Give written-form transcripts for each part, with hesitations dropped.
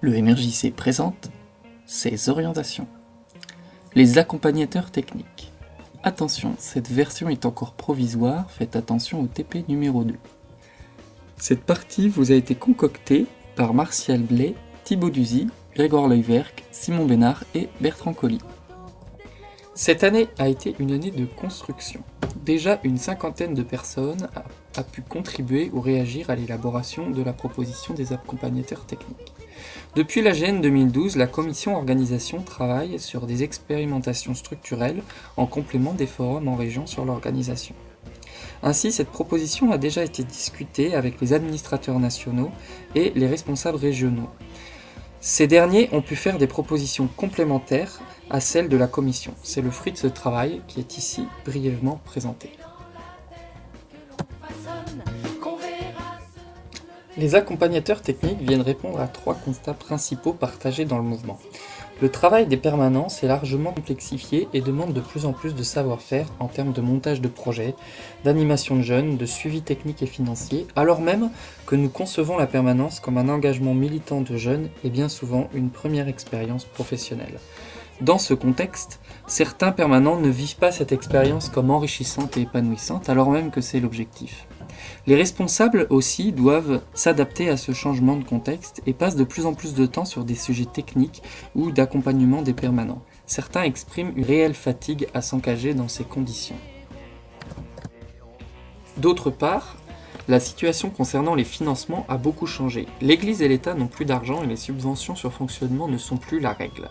Le MRJC présente ses orientations. Les accompagnateurs techniques. Attention, cette version est encore provisoire, faites attention au TP numéro 2. Cette partie vous a été concoctée par Martial Blais, Thibaut Duzy, Grégoire Leuwerk, Simon Bénard et Bertrand Colly. Cette année a été une année de construction. Déjà une cinquantaine de personnes a pu contribuer ou réagir à l'élaboration de la proposition des accompagnateurs techniques. Depuis l'AGN 2012, la commission organisation travaille sur des expérimentations structurelles en complément des forums en région sur l'organisation. Ainsi, cette proposition a déjà été discutée avec les administrateurs nationaux et les responsables régionaux. Ces derniers ont pu faire des propositions complémentaires à celles de la commission. C'est le fruit de ce travail qui est ici brièvement présenté. Les accompagnateurs techniques viennent répondre à 3 constats principaux partagés dans le mouvement. Le travail des permanences est largement complexifié et demande de plus en plus de savoir-faire en termes de montage de projets, d'animation de jeunes, de suivi technique et financier, alors même que nous concevons la permanence comme un engagement militant de jeunes et bien souvent une première expérience professionnelle. Dans ce contexte, certains permanents ne vivent pas cette expérience comme enrichissante et épanouissante, alors même que c'est l'objectif. Les responsables aussi doivent s'adapter à ce changement de contexte et passent de plus en plus de temps sur des sujets techniques ou d'accompagnement des permanents. Certains expriment une réelle fatigue à s'engager dans ces conditions. D'autre part, la situation concernant les financements a beaucoup changé. L'Église et l'État n'ont plus d'argent et les subventions sur fonctionnement ne sont plus la règle.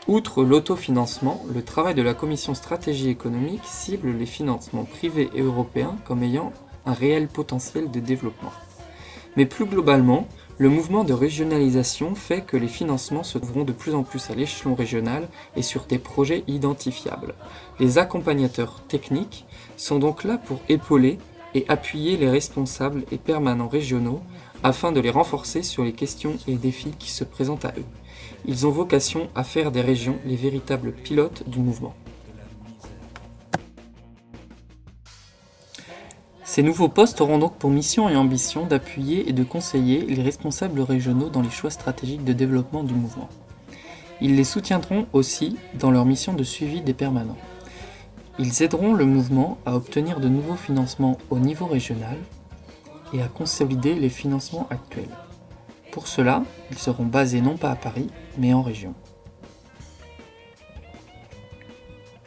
Outre l'autofinancement, le travail de la commission stratégie économique cible les financements privés et européens comme ayant un réel potentiel de développement. Mais plus globalement, le mouvement de régionalisation fait que les financements se trouveront de plus en plus à l'échelon régional et sur des projets identifiables. Les accompagnateurs techniques sont donc là pour épauler et appuyer les responsables et permanents régionaux afin de les renforcer sur les questions et défis qui se présentent à eux. Ils ont vocation à faire des régions les véritables pilotes du mouvement. Ces nouveaux postes auront donc pour mission et ambition d'appuyer et de conseiller les responsables régionaux dans les choix stratégiques de développement du mouvement. Ils les soutiendront aussi dans leur mission de suivi des permanents. Ils aideront le mouvement à obtenir de nouveaux financements au niveau régional et à consolider les financements actuels. Pour cela, ils seront basés non pas à Paris, mais en région.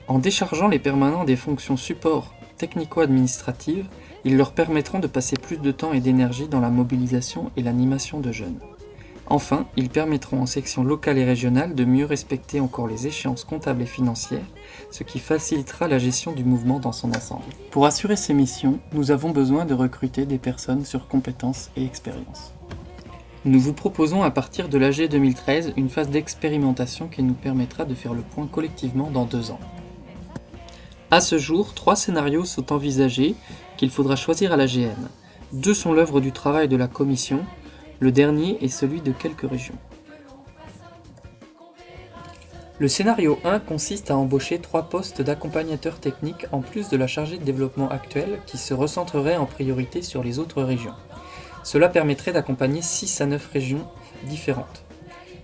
En déchargeant les permanents des fonctions support technico-administratives, ils leur permettront de passer plus de temps et d'énergie dans la mobilisation et l'animation de jeunes. Enfin, ils permettront aux sections locales et régionales de mieux respecter encore les échéances comptables et financières, ce qui facilitera la gestion du mouvement dans son ensemble. Pour assurer ces missions, nous avons besoin de recruter des personnes sur compétences et expérience. Nous vous proposons à partir de l'AG 2013 une phase d'expérimentation qui nous permettra de faire le point collectivement dans 2 ans. À ce jour, 3 scénarios sont envisagés qu'il faudra choisir à l'AGN. 2 sont l'œuvre du travail de la commission, le dernier est celui de quelques régions. Le scénario 1 consiste à embaucher 3 postes d'accompagnateurs techniques en plus de la chargée de développement actuelle qui se recentrerait en priorité sur les autres régions. Cela permettrait d'accompagner 6 à 9 régions différentes.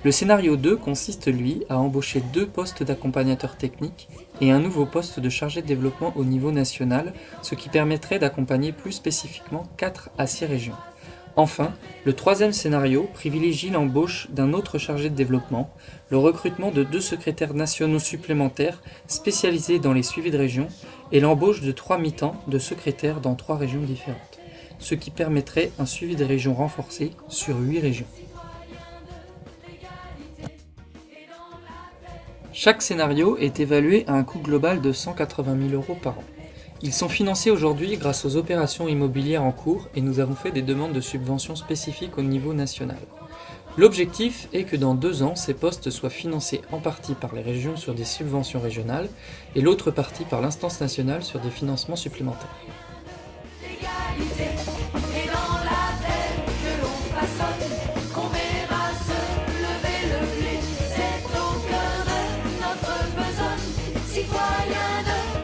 Le scénario 2 consiste, lui, à embaucher 2 postes d'accompagnateurs techniques et un nouveau poste de chargé de développement au niveau national, ce qui permettrait d'accompagner plus spécifiquement 4 à 6 régions. Enfin, le 3e scénario privilégie l'embauche d'un autre chargé de développement, le recrutement de 2 secrétaires nationaux supplémentaires spécialisés dans les suivis de régions et l'embauche de 3 mi-temps de secrétaires dans 3 régions différentes, ce qui permettrait un suivi des régions renforcé sur 8 régions. Chaque scénario est évalué à un coût global de 180 000 € par an. Ils sont financés aujourd'hui grâce aux opérations immobilières en cours et nous avons fait des demandes de subventions spécifiques au niveau national. L'objectif est que dans 2 ans, ces postes soient financés en partie par les régions sur des subventions régionales et l'autre partie par l'instance nationale sur des financements supplémentaires.